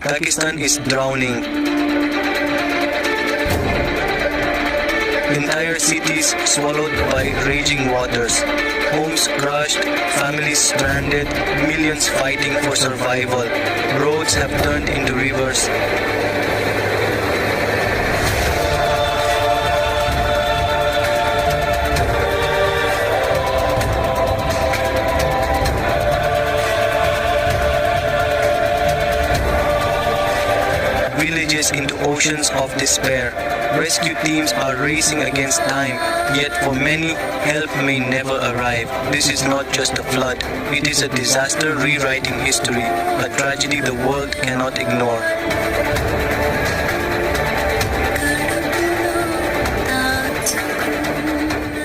Pakistan is drowning. Entire cities swallowed by raging waters. Homes crushed, families stranded, millions fighting for survival. Roads have turned into rivers. Villages into oceans of despair. Rescue teams are racing against time, yet for many, help may never arrive. This is not just a flood, it is a disaster rewriting history, a tragedy the world cannot ignore.